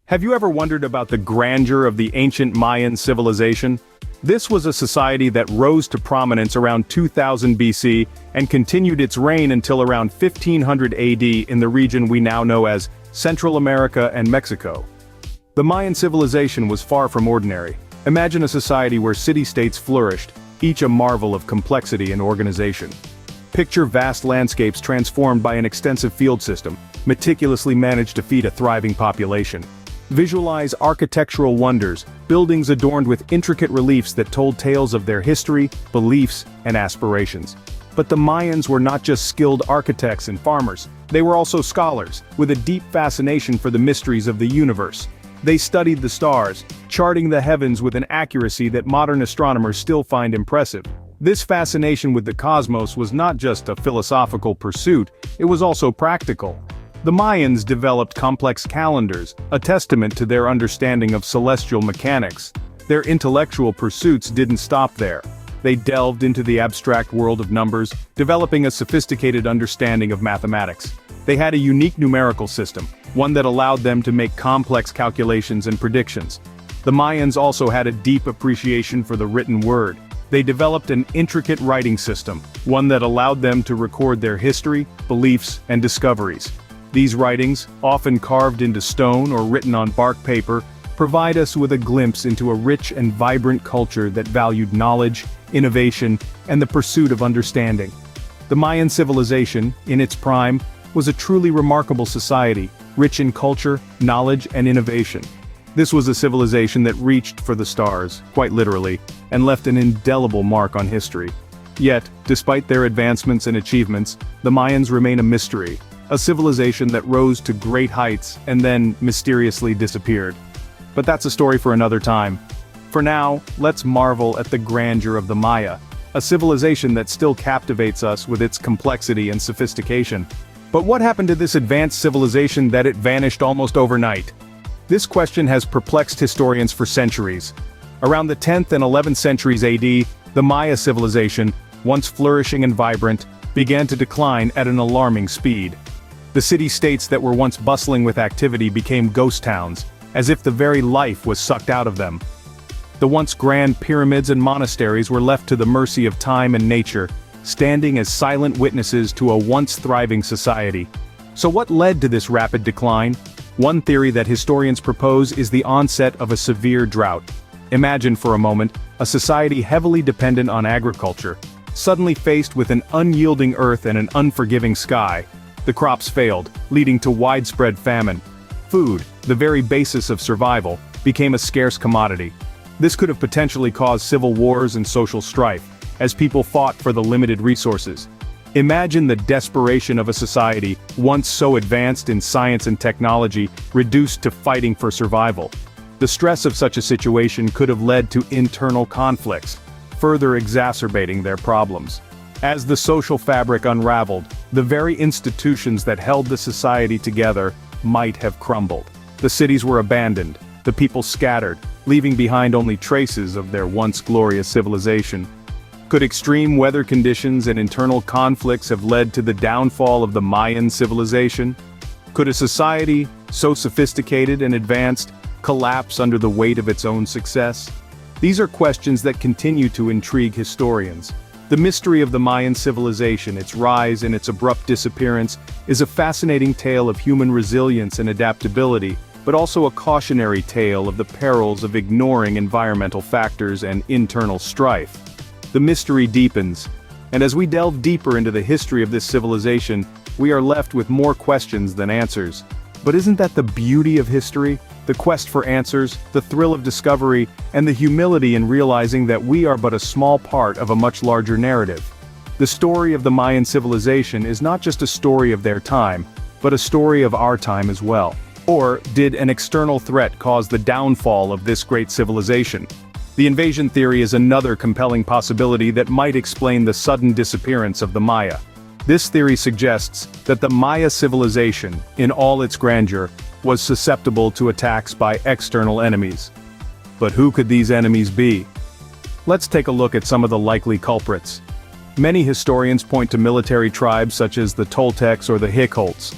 Have you ever wondered about the grandeur of the ancient Mayan civilization? This was a society that rose to prominence around 2000 BC and continued its reign until around 1500 AD in the region we now know as Central America and Mexico. The Mayan civilization was far from ordinary. Imagine a society where city-states flourished, each a marvel of complexity and organization. Picture vast landscapes transformed by an extensive field system, meticulously managed to feed a thriving population. Visualize architectural wonders, buildings adorned with intricate reliefs that told tales of their history, beliefs, and aspirations. But the Mayans were not just skilled architects and farmers, they were also scholars, with a deep fascination for the mysteries of the universe. They studied the stars, charting the heavens with an accuracy that modern astronomers still find impressive. This fascination with the cosmos was not just a philosophical pursuit, it was also practical. The Mayans developed complex calendars, a testament to their understanding of celestial mechanics. Their intellectual pursuits didn't stop there. They delved into the abstract world of numbers, developing a sophisticated understanding of mathematics. They had a unique numerical system, one that allowed them to make complex calculations and predictions. The Mayans also had a deep appreciation for the written word. They developed an intricate writing system, one that allowed them to record their history, beliefs, and discoveries. These writings, often carved into stone or written on bark paper, provide us with a glimpse into a rich and vibrant culture that valued knowledge, innovation, and the pursuit of understanding. The Mayan civilization, in its prime, was a truly remarkable society, rich in culture, knowledge, and innovation. This was a civilization that reached for the stars, quite literally, and left an indelible mark on history. Yet, despite their advancements and achievements, the Mayans remain a mystery. A civilization that rose to great heights and then mysteriously disappeared. But that's a story for another time. For now, let's marvel at the grandeur of the Maya, a civilization that still captivates us with its complexity and sophistication. But what happened to this advanced civilization that it vanished almost overnight? This question has perplexed historians for centuries. Around the 10th and 11th centuries AD, the Maya civilization, once flourishing and vibrant, began to decline at an alarming speed. The city-states that were once bustling with activity became ghost towns, as if the very life was sucked out of them. The once grand pyramids and monasteries were left to the mercy of time and nature, standing as silent witnesses to a once thriving society. So what led to this rapid decline? One theory that historians propose is the onset of a severe drought. Imagine for a moment, a society heavily dependent on agriculture, suddenly faced with an unyielding earth and an unforgiving sky. The crops failed, leading to widespread famine. Food, the very basis of survival, became a scarce commodity. This could have potentially caused civil wars and social strife, as people fought for the limited resources. Imagine the desperation of a society, once so advanced in science and technology, reduced to fighting for survival. The stress of such a situation could have led to internal conflicts, further exacerbating their problems. As the social fabric unraveled, the very institutions that held the society together might have crumbled. The cities were abandoned, the people scattered, leaving behind only traces of their once glorious civilization. Could extreme weather conditions and internal conflicts have led to the downfall of the Mayan civilization? Could a society, so sophisticated and advanced, collapse under the weight of its own success? These are questions that continue to intrigue historians. The mystery of the Mayan civilization, its rise and its abrupt disappearance, is a fascinating tale of human resilience and adaptability, but also a cautionary tale of the perils of ignoring environmental factors and internal strife. The mystery deepens, and as we delve deeper into the history of this civilization, we are left with more questions than answers. But isn't that the beauty of history? The quest for answers, the thrill of discovery, and the humility in realizing that we are but a small part of a much larger narrative. The story of the Mayan civilization is not just a story of their time, but a story of our time as well. Or, did an external threat cause the downfall of this great civilization? The invasion theory is another compelling possibility that might explain the sudden disappearance of the Maya. This theory suggests that the Maya civilization, in all its grandeur, was susceptible to attacks by external enemies. But who could these enemies be? Let's take a look at some of the likely culprits. Many historians point to military tribes such as the Toltecs or the Hyksos.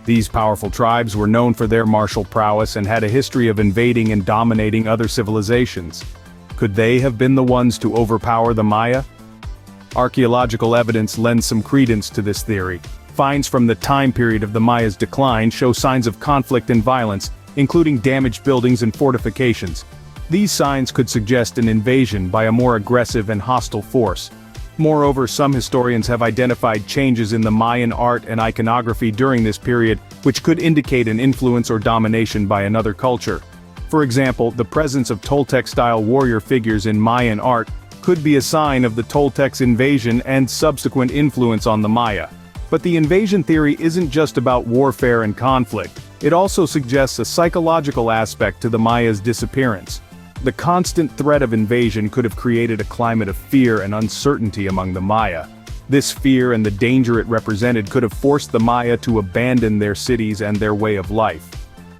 These powerful tribes were known for their martial prowess and had a history of invading and dominating other civilizations. Could they have been the ones to overpower the Maya? Archaeological evidence lends some credence to this theory. Finds from the time period of the Maya's decline show signs of conflict and violence, including damaged buildings and fortifications. These signs could suggest an invasion by a more aggressive and hostile force. Moreover, some historians have identified changes in the Mayan art and iconography during this period, which could indicate an influence or domination by another culture. For example, the presence of Toltec-style warrior figures in Mayan art could be a sign of the Toltecs' invasion and subsequent influence on the Maya. But the invasion theory isn't just about warfare and conflict. It also suggests a psychological aspect to the Maya's disappearance. The constant threat of invasion could have created a climate of fear and uncertainty among the Maya. This fear and the danger it represented could have forced the Maya to abandon their cities and their way of life.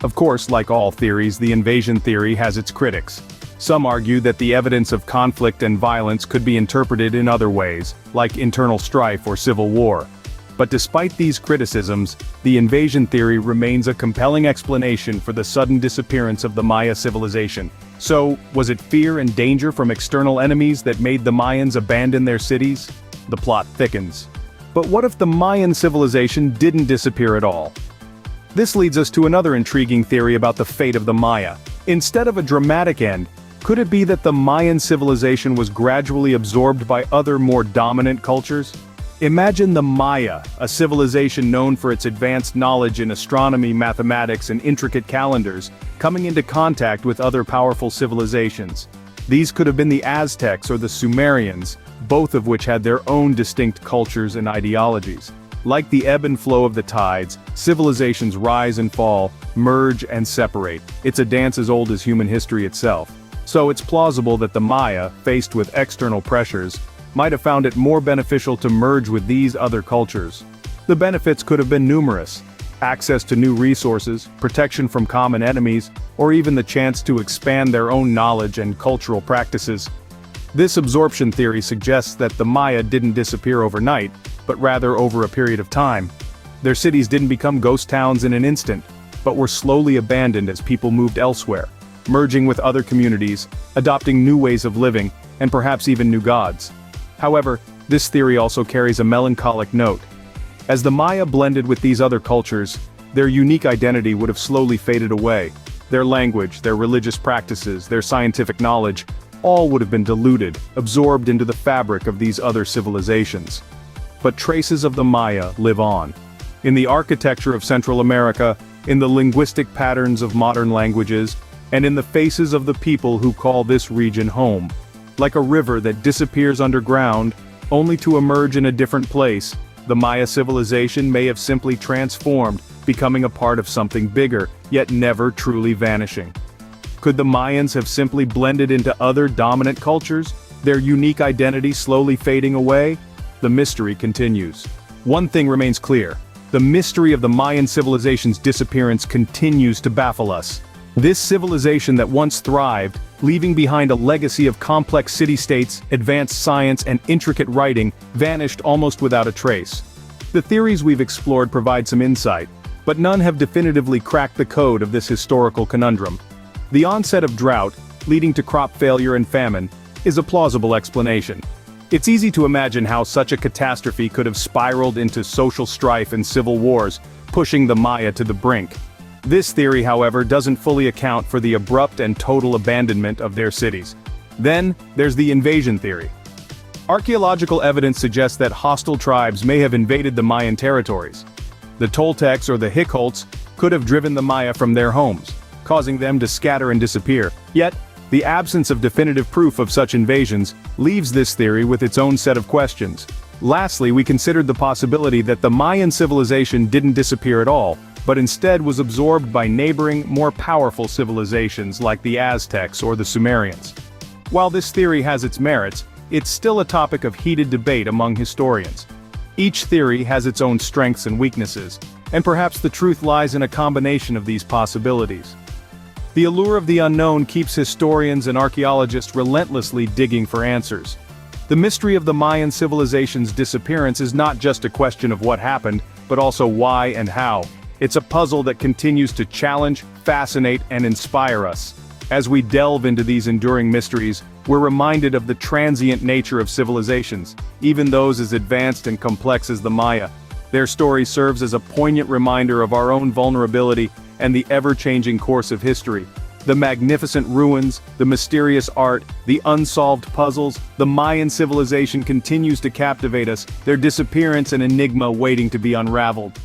Of course, like all theories, the invasion theory has its critics. Some argue that the evidence of conflict and violence could be interpreted in other ways, like internal strife or civil war. But despite these criticisms, the invasion theory remains a compelling explanation for the sudden disappearance of the Maya civilization. So, was it fear and danger from external enemies that made the Mayans abandon their cities? The plot thickens. But what if the Mayan civilization didn't disappear at all? This leads us to another intriguing theory about the fate of the Maya. Instead of a dramatic end, could it be that the Mayan civilization was gradually absorbed by other more dominant cultures? Imagine the Maya, a civilization known for its advanced knowledge in astronomy, mathematics, and intricate calendars, coming into contact with other powerful civilizations. These could have been the Aztecs or the Sumerians, both of which had their own distinct cultures and ideologies. Like the ebb and flow of the tides, civilizations rise and fall, merge and separate. It's a dance as old as human history itself. So it's plausible that the Maya, faced with external pressures, might have found it more beneficial to merge with these other cultures. The benefits could have been numerous: access to new resources, protection from common enemies, or even the chance to expand their own knowledge and cultural practices. This absorption theory suggests that the Maya didn't disappear overnight, but rather over a period of time. Their cities didn't become ghost towns in an instant, but were slowly abandoned as people moved elsewhere, merging with other communities, adopting new ways of living, and perhaps even new gods. However, this theory also carries a melancholic note. As the Maya blended with these other cultures, their unique identity would have slowly faded away. Their language, their religious practices, their scientific knowledge, all would have been diluted, absorbed into the fabric of these other civilizations. But traces of the Maya live on. In the architecture of Central America, in the linguistic patterns of modern languages, and in the faces of the people who call this region home. Like a river that disappears underground, only to emerge in a different place, the Maya civilization may have simply transformed, becoming a part of something bigger, yet never truly vanishing. Could the Mayans have simply blended into other dominant cultures, their unique identity slowly fading away? The mystery continues. One thing remains clear: the mystery of the Mayan civilization's disappearance continues to baffle us. This civilization that once thrived, leaving behind a legacy of complex city-states, advanced science, and intricate writing, vanished almost without a trace. The theories we've explored provide some insight, but none have definitively cracked the code of this historical conundrum. The onset of drought, leading to crop failure and famine, is a plausible explanation. It's easy to imagine how such a catastrophe could have spiraled into social strife and civil wars, pushing the Maya to the brink. This theory, however, doesn't fully account for the abrupt and total abandonment of their cities. Then, there's the invasion theory. Archaeological evidence suggests that hostile tribes may have invaded the Mayan territories. The Toltecs or the Hicolts could have driven the Maya from their homes, causing them to scatter and disappear. Yet, the absence of definitive proof of such invasions leaves this theory with its own set of questions. Lastly, we considered the possibility that the Mayan civilization didn't disappear at all, but instead was absorbed by neighboring, more powerful civilizations like the Aztecs or the Sumerians. While this theory has its merits, it's still a topic of heated debate among historians. Each theory has its own strengths and weaknesses, and perhaps the truth lies in a combination of these possibilities. The allure of the unknown keeps historians and archaeologists relentlessly digging for answers. The mystery of the Mayan civilization's disappearance is not just a question of what happened, but also why and how. It's a puzzle that continues to challenge, fascinate, and inspire us. As we delve into these enduring mysteries, we're reminded of the transient nature of civilizations, even those as advanced and complex as the Maya. Their story serves as a poignant reminder of our own vulnerability and the ever-changing course of history. The magnificent ruins, the mysterious art, the unsolved puzzles, the Mayan civilization continues to captivate us, their disappearance an enigma waiting to be unraveled.